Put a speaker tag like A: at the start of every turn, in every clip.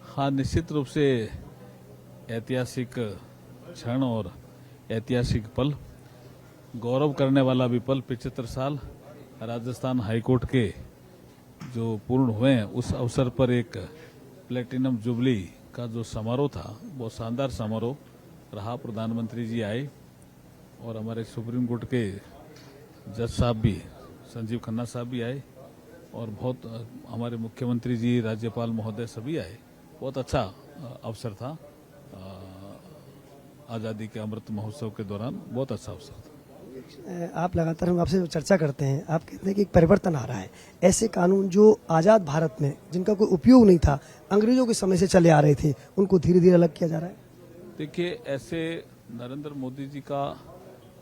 A: हाँ, निश्चित रूप से ऐतिहासिक क्षण और ऐतिहासिक पल, गौरव करने वाला भी पल। 75 साल राजस्थान हाईकोर्ट के जो पूर्ण हुए हैं, उस अवसर पर एक प्लेटिनम जुबली का जो समारोह था, वो शानदार समारोह रहा। प्रधानमंत्री जी आए और हमारे सुप्रीम कोर्ट के जज साहब भी, संजीव खन्ना साहब भी आए और बहुत हमारे मुख्यमंत्री जी, राज्यपाल महोदय सभी आए। बहुत अच्छा अवसर था। आज़ादी के अमृत महोत्सव के दौरान बहुत अच्छा अवसर था।
B: आप लगातार हम आपसे चर्चा करते हैं, आप कहते हैं कि एक परिवर्तन आ रहा है। ऐसे कानून जो आज़ाद भारत में जिनका कोई उपयोग नहीं था, अंग्रेजों के समय से चले आ रहे थे, उनको धीरे धीरे अलग किया जा रहा है।
A: देखिए, ऐसे नरेंद्र मोदी जी का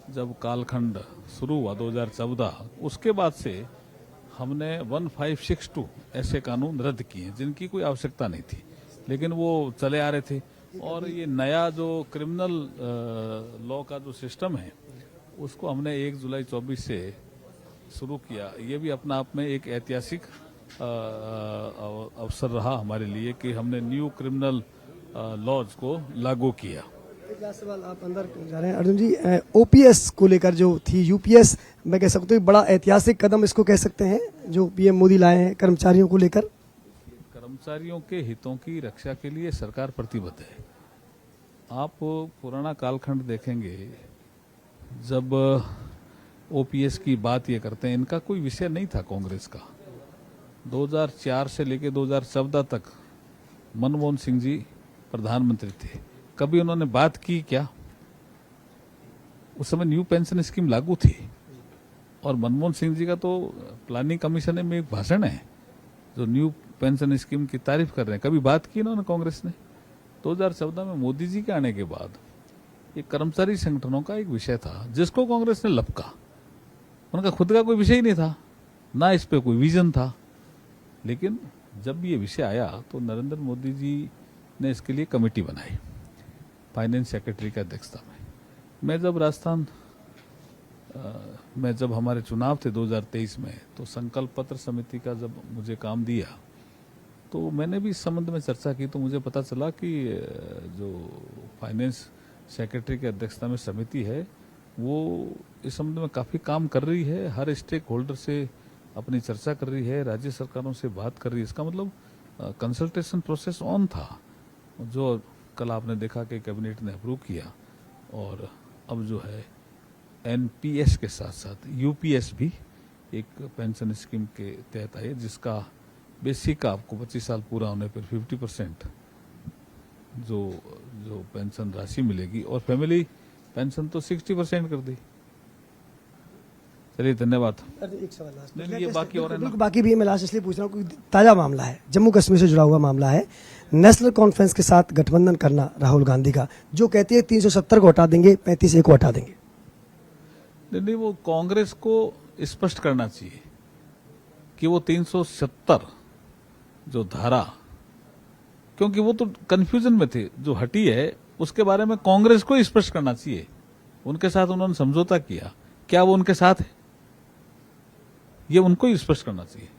A: जब कालखंड शुरू हुआ 2014, उसके बाद से हमने 1562 ऐसे कानून रद्द किए जिनकी कोई आवश्यकता नहीं थी, लेकिन वो चले आ रहे थे। और ये नया जो क्रिमिनल लॉ का जो सिस्टम है, उसको हमने 1 जुलाई 24 से शुरू किया। ये भी अपना आप में एक ऐतिहासिक अवसर रहा हमारे लिए कि हमने न्यू क्रिमिनल लॉज को लागू किया।
B: एक लास्ट सवाल, आप अंदर जा रहे हैं अर्जुन जी। ओपीएस को लेकर जो थी, यूपीएस, मैं कह सकता हूँ बड़ा ऐतिहासिक कदम इसको कह सकते हैं जो पीएम मोदी लाए हैं कर्मचारियों को लेकर।
A: कर्मचारियों के हितों की रक्षा के लिए सरकार प्रतिबद्ध है। आप पुराना कालखंड देखेंगे, जब ओपीएस की बात ये करते हैं, इनका कोई विषय नहीं था कांग्रेस का। 2004 से लेकर 2014 तक मनमोहन सिंह जी प्रधानमंत्री थे, कभी उन्होंने बात की क्या? उस समय न्यू पेंशन स्कीम लागू थी और मनमोहन सिंह जी का तो प्लानिंग कमीशन में एक भाषण है जो न्यू पेंशन स्कीम की तारीफ कर रहे हैं। कभी बात की इन्होंने कांग्रेस ने? 2014 में मोदी जी के आने के बाद ये कर्मचारी संगठनों का एक विषय था जिसको कांग्रेस ने लपका। उनका खुद का कोई विषय ही नहीं था, ना इस पे कोई विजन था। लेकिन जब ये विषय आया तो नरेंद्र मोदी जी ने इसके लिए कमेटी बनाई, फाइनेंस सेक्रेटरी की अध्यक्षता में। मैं जब राजस्थान में जब हमारे चुनाव थे 2023 में, तो संकल्प पत्र समिति का जब मुझे काम दिया तो मैंने भी इस संबंध में चर्चा की। तो मुझे पता चला कि जो फाइनेंस सेक्रेटरी की अध्यक्षता में समिति है, वो इस संबंध में काफ़ी काम कर रही है, हर स्टेक होल्डर से अपनी चर्चा कर रही है, राज्य सरकारों से बात कर रही है। इसका मतलब कंसल्टेशन प्रोसेस ऑन था, जो कल आपने देखा कि कैबिनेट ने अप्रूव किया। और अब जो है एनपीएस के साथ साथ यूपीएस भी एक पेंशन स्कीम के तहत आई, जिसका बेसिक का आपको 25 साल पूरा होने पर 50% जो पेंशन राशि मिलेगी, और फैमिली पेंशन तो 60% कर दी। चलिए, धन्यवाद।
B: एक सवाल लास्ट,
A: नहीं, ये बाकी और है ना?
B: बाकी भी मैं लास्ट इसलिए पूछ रहा हूँ, कोई ताजा मामला है, जम्मू कश्मीर से जुड़ा हुआ मामला है, नेशनल कॉन्फ्रेंस के साथ गठबंधन करना राहुल गांधी का, जो कहती है 370 को हटा देंगे, 35A को हटा देंगे।
A: नहीं, वो कांग्रेस को स्पष्ट करना चाहिए कि वो 370 जो धारा, क्योंकि वो तो कंफ्यूजन में थे, जो हटी है उसके बारे में कांग्रेस को स्पष्ट करना चाहिए। उनके साथ उन्होंने समझौता किया, क्या वो उनके साथ है? ये उनको ही स्पष्ट करना चाहिए।